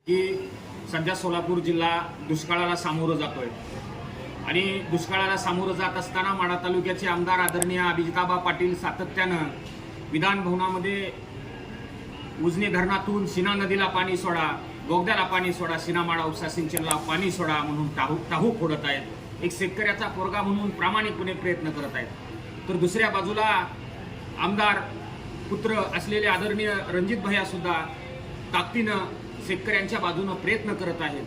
की सध्या सोलापूर जिल्हा दुष्काळाला सामोरं जातोय आणि दुष्काळाला सामोरं जात असताना माढा तालुक्याचे आमदार आदरणीय अभिजिताबा पाटील सातत्यानं विधान भवनामध्ये उजनी धरणातून सीना नदीला पाणी सोडा, बोगद्याला पाणी सोडा, सीना माडा उपसा सिंचनला पाणी सोडा म्हणून टाहू फोडत आहेत। एक शेतकऱ्याचा पोरगा म्हणून प्रामाणिकपणे प्रयत्न करत आहेत। तर दुसऱ्या बाजूला आमदार पुत्र असलेले आदरणीय रणजित भैया सुद्धा ताकदीनं शेतकऱ्यांच्या बाजूने प्रयत्न करत आहेत।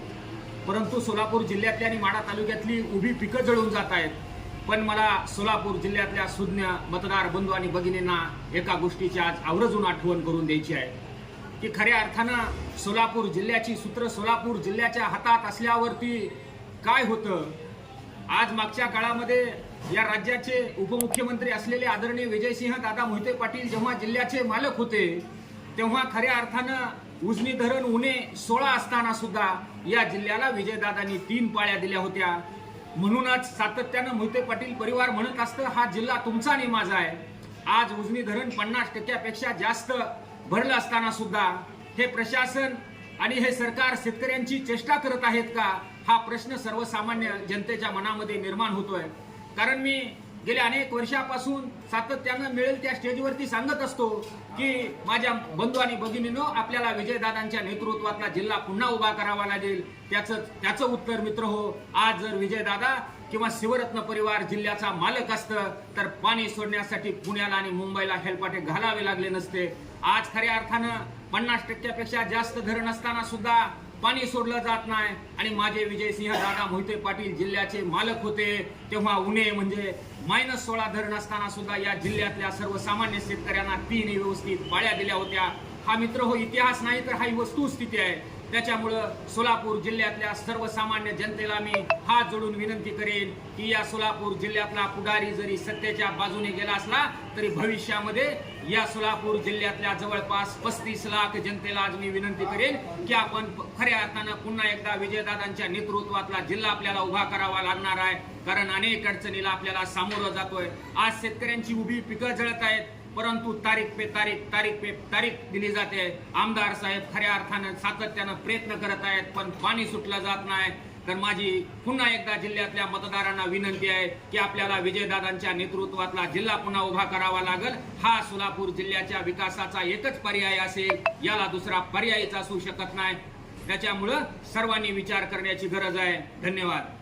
परंतु सोलापूर जिल्ह्यातली आणि माढा तालुक्यातली उभी पिकं जळून जात आहेत। पण मला सोलापूर जिल्ह्यातल्या सुज्ञ मतदार बंधू आणि भगिनींना एका गोष्टीची आज आवर्जून आठवण करून द्यायची आहे की खऱ्या अर्थानं सोलापूर जिल्ह्याची सूत्र सोलापूर जिल्ह्याच्या हातात असल्यावरती काय होतं। आज मागच्या काळामध्ये या राज्याचे उपमुख्यमंत्री असलेले आदरणीय विजयसिंह दादा मोहिते पाटील जेव्हा जिल्ह्याचे मालक होते तेव्हा खऱ्या अर्थानं उजनी धरण उणे 16 असताना सुद्धा या जिल्ह्याला विजयदादांनी 3 पाळ्या दिल्या होत्या। म्हणूनच सातत्यानं मोहिते पाटील परिवार म्हणत असतं हा जिल्हा तुमचा आणि माझा आहे। आज उजनी धरण 50% जास्त भरलं असताना सुद्धा हे प्रशासन आणि हे सरकार शेतकऱ्यांची चेष्टा करत आहेत का, हा प्रश्न सर्वसामान्य जनतेच्या मनामध्ये निर्माण होतोय। कारण मी गेल्या अनेक वर्षापासून सातत्यानं मिळेल त्या स्टेजवरती सांगत असतो की माझ्या बंधू आणि भगिनींनो, आपल्याला विजयदादांच्या नेतृत्वातला जिल्हा पुन्हा उभा करावा लागेल। त्याचं उत्तर मित्र हो, आज जर विजयदादा किंवा शिवरत्न परिवार जिल्ह्याचा मालक असतं तर पाणी सोडण्यासाठी पुण्याला आणि मुंबईला हेलपाटे घालावे लागले नसते। आज खऱ्या अर्थानं 50% जास्त धरण असताना सुद्धा पाणी सोडलं जात नाही आणि माझे विजयसिंह दादा मोहिते पाटील जिल्ह्याचे मालक होते तेव्हा उणे म्हणजे -16 धरण असताना सुद्धा या जिल्ह्यातल्या सर्वसामान्य शेतकऱ्यांना 3 व्यवस्थित पाळ्या दिल्या होत्या। हा मित्र हो इतिहास नाही तर हा वस्तुस्थिती आहे। त्याच्यामुळं सोलापूर जिल्ह्यातल्या सर्वसामान्य जनतेला मी हात जोडून विनंती करेन की या सोलापूर जिल्ह्यातला पुढारी जरी सत्तेच्या बाजूने गेला असला तरी भविष्यामध्ये या सोलापूर जिल्ह्यातल्या जवळपास 35 लाख जनतेला आज मी विनंती करेन की आपण खऱ्या अर्थानं पुन्हा एकदा विजयदादांच्या नेतृत्वातला जिल्हा आपल्याला उभा करावा लागणार आहे। कारण अनेक अडचणीला आपल्याला सामोरं जातोय। आज शेतकऱ्यांची उभी पिकं जळत आहेत परंतु तारीख पे तारीख दिली जाते। आमदार साहेब खऱ्या अर्थानं सातत्यानं प्रयत्न करत आहेत पण पाणी सुटलं जात नाही। तर माझी पुन्हा एकदा जिल्ह्यातल्या मतदारांना विनंती आहे की आपल्याला विजयदादांच्या नेतृत्वातला जिल्हा पुन्हा उभा करावा लागेल। हा सोलापूर जिल्ह्याच्या विकासाचा एकच पर्याय असेल, याला दुसरा पर्यायच असू शकत नाही। त्याच्यामुळं सर्वांनी विचार करण्याची गरज आहे। धन्यवाद।